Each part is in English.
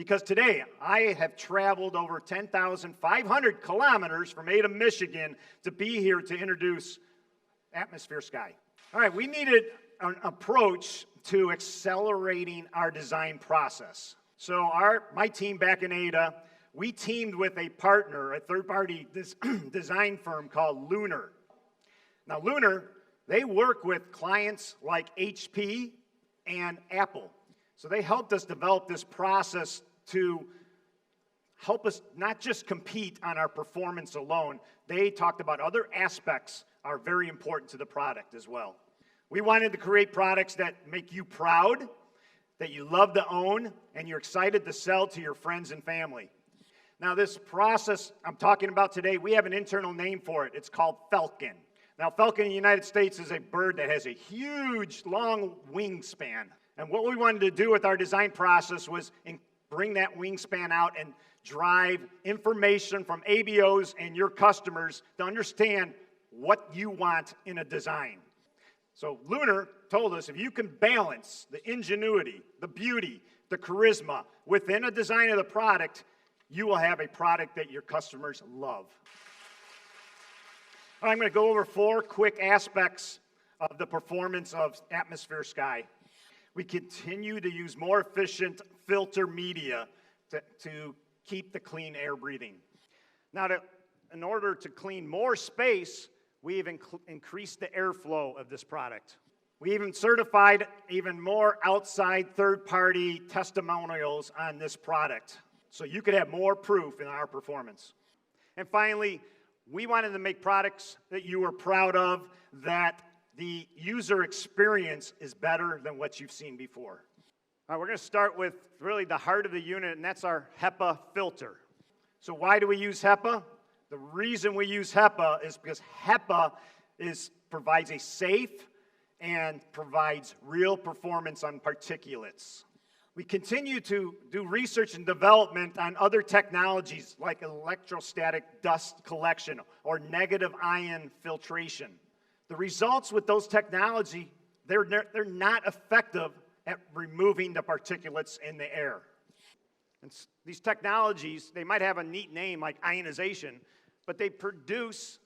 Because today I have traveled over 10,500 kilometers from Ada, Michigan to be here to introduce Atmosphere Sky. All right, we needed an approach to accelerating our design process. So my team back in Ada, we teamed with a partner, a third-party design firm called Lunar. Now, Lunar, they work with clients like HP and Apple. So they helped us develop this process to help us not just compete on our performance alone. They talked about other aspects are very important to the product as well. We wanted to create products that make you proud, that you love to own, and you're excited to sell to your friends and family. Now, this process I'm talking about today, we have an internal name for it. It's called Falcon. Now, falcon in the United States is a bird that has a huge, long wingspan. And what we wanted to do with our design process was bring that wingspan out and drive information from ABOs and your customers to understand what you want in a design. So Lunar told us if you can balance the ingenuity, the beauty, the charisma within a design of the product, you will have a product that your customers love. I'm going to go over 4 quick aspects of the performance of Atmosphere Sky. We continue to use more efficient filter media to keep the clean air breathing. Now, in order to clean more space, we have increased the airflow of this product. We even certified even more outside third-party testimonials on this product, so you could have more proof in our performance. And finally, we wanted to make products that you were proud of, that the user experience is better than what you've seen before. All right, we're going to start with really the heart of the unit, and that's our HEPA filter. So why do we use HEPA? The reason we use HEPA is because HEPA provides a safe and provides real performance on particulates. We continue to do research and development on other technologies like electrostatic dust collection or negative ion filtration. The results with those technology, they're not effective at removing the particulates in the air. And these technologies, they might have a neat name like ionization, but they produce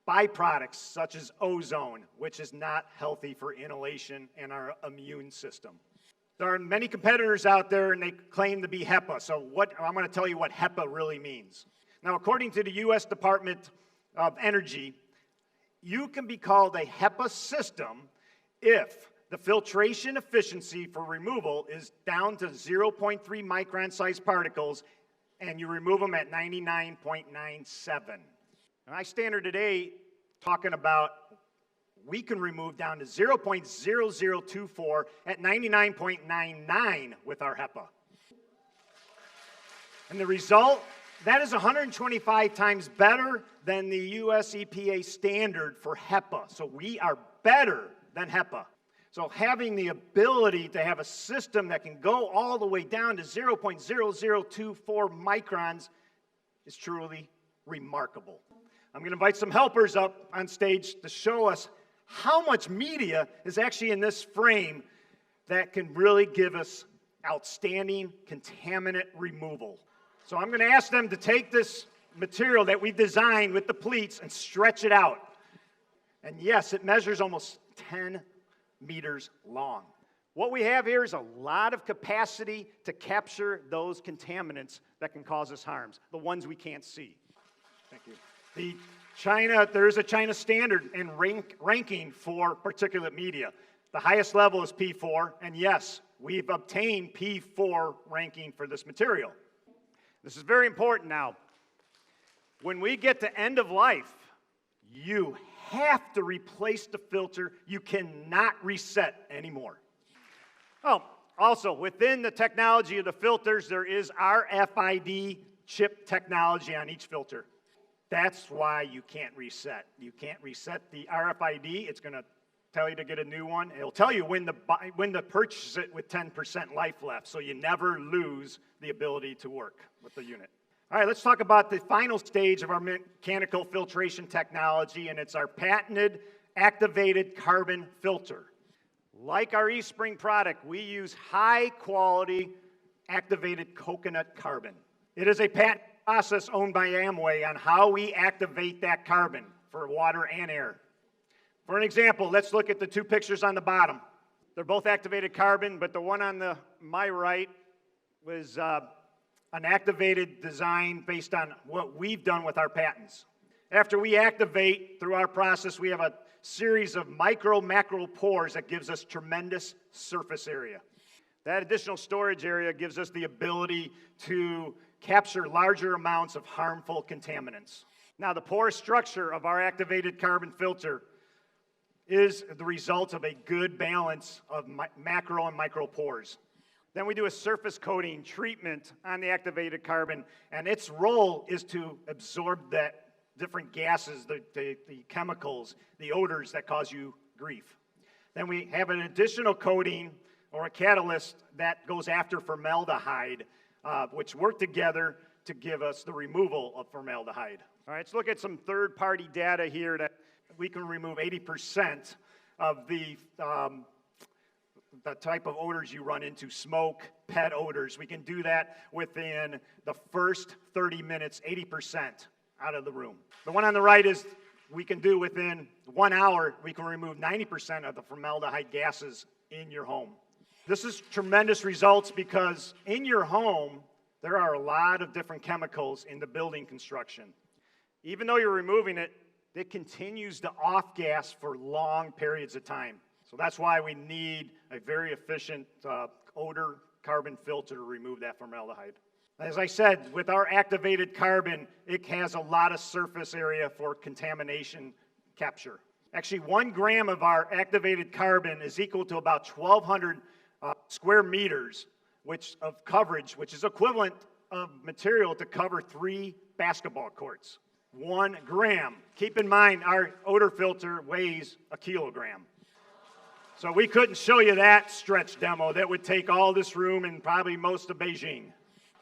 byproducts such as ozone, which is not healthy for inhalation and our immune system. There are many competitors out there, and they claim to be HEPA. So I'm going to tell you what HEPA really means. Now, according to the U.S. Department of Energy, you can be called a HEPA system if the filtration efficiency for removal is down to 0.3 micron sized particles, and you remove them at 99.97. My standard today talking about we can remove down to 0.0024 at 99.99 with our HEPA. And the result, that is 125 times better than the US EPA standard for HEPA. So we are better than HEPA. So having the ability to have a system that can go all the way down to 0.0024 microns is truly remarkable. I'm going to invite some helpers up on stage to show us how much media is actually in this frame that can really give us outstanding contaminant removal. So I'm going to ask them to take this material that we've designed with the pleats and stretch it out. And yes, it measures almost 10 meters long. What we have here is a lot of capacity to capture those contaminants that can cause us harms, the ones we can't see. Thank you. There is a China standard and ranking for particulate media. The highest level is P4, and yes, we've obtained P4 ranking for this material. This is very important now. When we get to end of life, you have to replace the filter. You cannot reset anymore. Oh, also, within the technology of the filters, there is RFID chip technology on each filter. That's why you can't reset. You can't reset the RFID. It's going to tell you to get a new one. It'll tell you when to purchase it with 10% life left, so you never lose the ability to work with the unit. All right, let's talk about the final stage of our mechanical filtration technology, and it's our patented activated carbon filter. Like our eSpring product, we use high-quality activated coconut carbon. It is a patent process owned by Amway on how we activate that carbon for water and air. For an example, let's look at the two pictures on the bottom. They're both activated carbon, but the one on my right was an activated design based on what we've done with our patents. After we activate through our process, we have a series of macro pores that gives us tremendous surface area. That additional storage area gives us the ability to capture larger amounts of harmful contaminants. Now, the porous structure of our activated carbon filter is the result of a good balance of macro and micro pores. Then we do a surface coating treatment on the activated carbon, and its role is to absorb that different gases, the chemicals, the odors that cause you grief. Then we have an additional coating or a catalyst that goes after formaldehyde, which work together to give us the removal of formaldehyde. All right, let's look at some third-party data here that we can remove 80% of the type of odors you run into, smoke, pet odors. We can do that within the first 30 minutes, 80% out of the room. The one on the right is we can do within 1 hour, we can remove 90% of the formaldehyde gases in your home. This is tremendous results because in your home, there are a lot of different chemicals in the building construction. Even though you're removing it, it continues to off-gas for long periods of time. So that's why we need a very efficient odor carbon filter to remove that formaldehyde. As I said, with our activated carbon, it has a lot of surface area for contamination capture. Actually, 1 gram of our activated carbon is equal to about 1,200 square meters of coverage, which is equivalent of material to cover 3 basketball courts. 1 gram. Keep in mind, our odor filter weighs a kilogram. So we couldn't show you that stretch demo. That would take all this room and probably most of Beijing.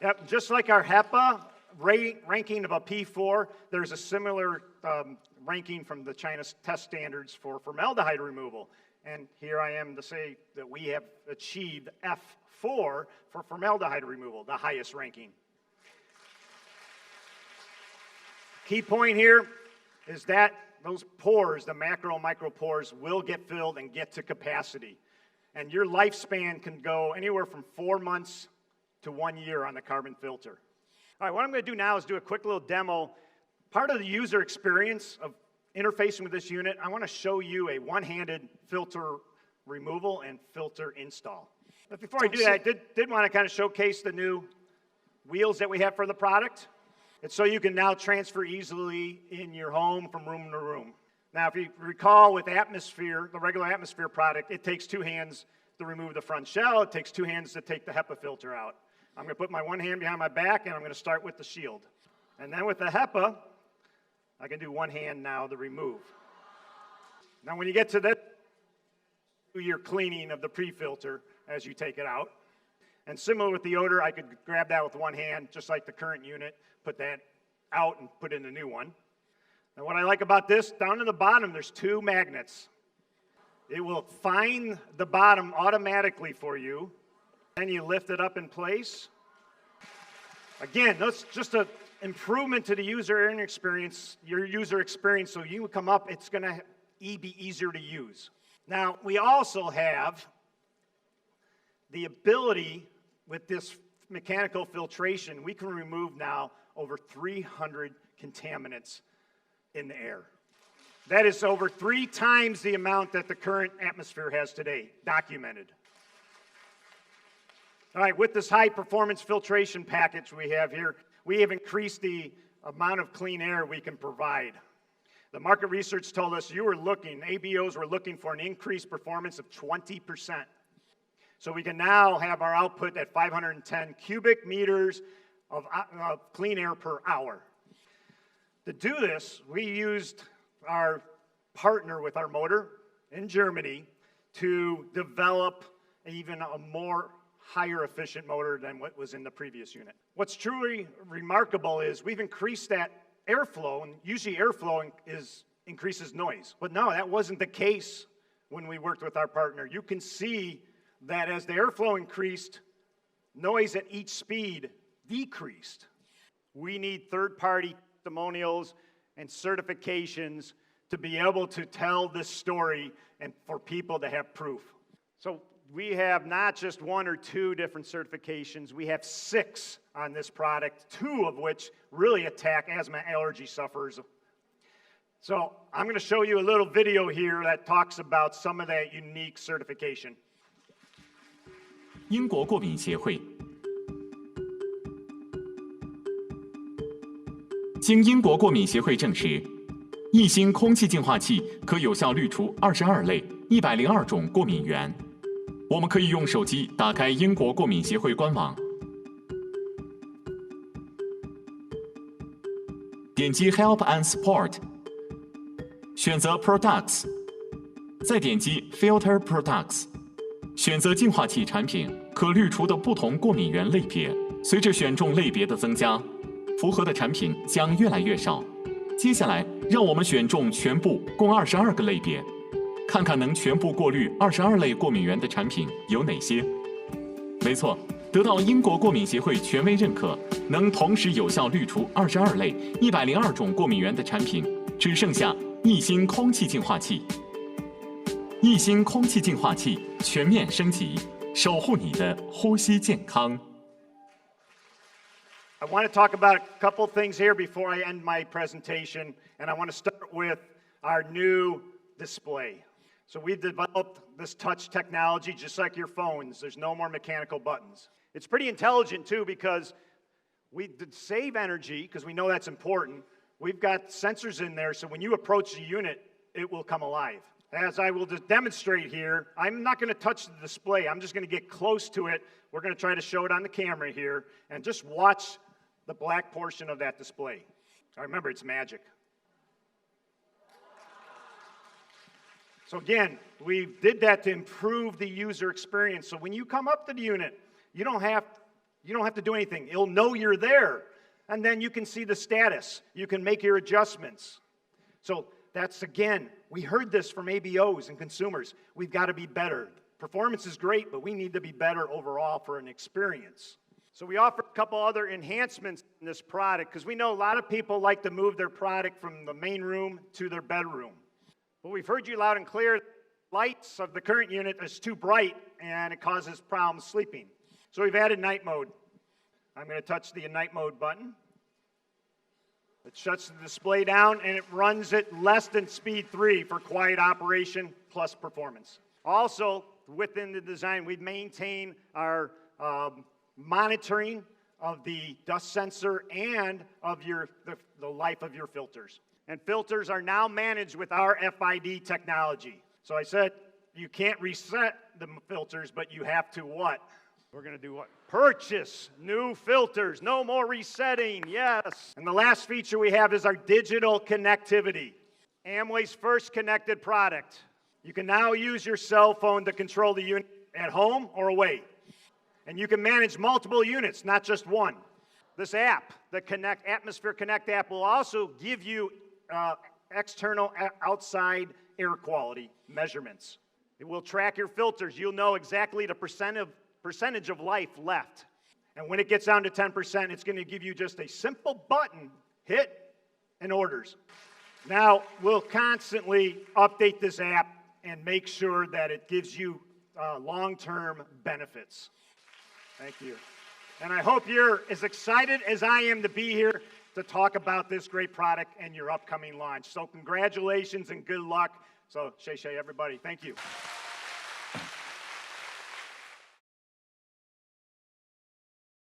Yep, just like our HEPA ranking of a P4, there's a similar ranking from the China test standards for formaldehyde removal. And here I am to say that we have achieved F4 for formaldehyde removal, the highest ranking. Key point here is that those pores, the macro and micro pores, will get filled and get to capacity. And your lifespan can go anywhere from 4 months to 1 year on the carbon filter. All right, what I'm going to do now is do a quick little demo. Part of the user experience of interfacing with this unit, I want to show you a one-handed filter removal and filter install. But before I do that, I did want to kind of showcase the new wheels that we have for the product. It's so you can now transfer easily in your home from room to room. Now, if you recall with Atmosphere, the regular Atmosphere product, it takes 2 hands to remove the front shell. It takes 2 hands to take the HEPA filter out. I'm going to put my one hand behind my back, and I'm going to start with the shield. And then with the HEPA, I can do one hand now to remove. Now, when you get to this, do your cleaning of the pre-filter as you take it out. And similar with the odor, I could grab that with one hand, just like the current unit, put that out and put in a new one. And what I like about this, down to the bottom, there's 2 magnets. It will find the bottom automatically for you, and you lift it up in place. Again, that's just an improvement to the user experience, your user experience, so you come up, it's going to be easier to use. Now, we also have the ability with this mechanical filtration, we can remove now over 300 contaminants in the air. That is over 3 times the amount that the current Atmosphere has today, documented. All right, with this high-performance filtration package we have here, we have increased the amount of clean air we can provide. The market research told us ABOs were looking for an increased performance of 20%. So we can now have our output at 510 cubic meters of clean air per hour. To do this, we used our partner with our motor in Germany to develop even a more higher efficient motor than what was in the previous unit. What's truly remarkable is we've increased that airflow, and usually airflow increases noise. But no, that wasn't the case when we worked with our partner. You can see that as the airflow increased, noise at each speed decreased. We need third-party testimonials and certifications to be able to tell this story and for people to have proof. So we have not just 1 or 2 different certifications, we have 6 on this product, 2 of which really attack asthma allergy sufferers. So I'm going to show you a little video here that talks about some of that unique certification. 英国过敏协会经英国过敏协会证实，一星空气净化器可有效滤除22类102种过敏源。我们可以用手机打开英国过敏协会官网，点击 Help and Support， 选择 Products， 再点击 Filter Products， 选择净化器产品可滤除的不同过敏源类别。随着选中类别的增加，符合的产品将越来越少。接下来，让我们选中全部共22个类别，看看能全部过滤22类过敏源的产品有哪些。没错，得到英国过敏协会权威认可，能同时有效滤除22类102种过敏源的产品，只剩下一星空气净化器。一星空气净化器全面升级，守护你的呼吸健康。I want to talk about a couple things here before I end my presentation, and I want to start with our new display. So we've developed this touch technology just like your phones. There's no more mechanical buttons. It's pretty intelligent too because we save energy because we know that's important. We've got sensors in there so when you approach the unit, it will come alive. As I will just demonstrate here, I'm not going to touch the display. I'm just going to get close to it. We're going to try to show it on the camera here and just watch the black portion of that display. Remember, it's magic. So again, we did that to improve the user experience. So when you come up to the unit, you don't have to do anything. It'll know you're there. And then you can see the status. You can make your adjustments. So that's, again, we heard this from ABOs and consumers. We've got to be better. Performance is great, but we need to be better overall for an experience. So we offer a couple other enhancements in this product because we know a lot of people like to move their product from the main room to their bedroom. But we've heard you loud and clear, lights of the current unit is too bright and it causes problems sleeping. So we've added night mode. I'm going to touch the night mode button. It shuts the display down and it runs at less than speed 3 for quiet operation plus performance. Also, within the design, we maintain our monitoring of the dust sensor and of the life of your filters. And filters are now managed with our FID technology. So I said you can't reset the filters, but you have to what? We're going to do what? Purchase new filters. No more resetting. Yes. And the last feature we have is our digital connectivity. Amway's first connected product. You can now use your cell phone to control the unit at home or away. And you can manage multiple units, not just one. This app, the Atmosphere Connect app, will also give you external outside air quality measurements. It will track your filters. You'll know exactly the percentage of life left. And when it gets down to 10%, it's going to give you just a simple button, hit, and orders. Now, we'll constantly update this app and make sure that it gives you long-term benefits. Thank you. And I hope you're as excited as I am to be here to talk about this great product and your upcoming launch. So congratulations and good luck. So, Shay, everybody, thank you.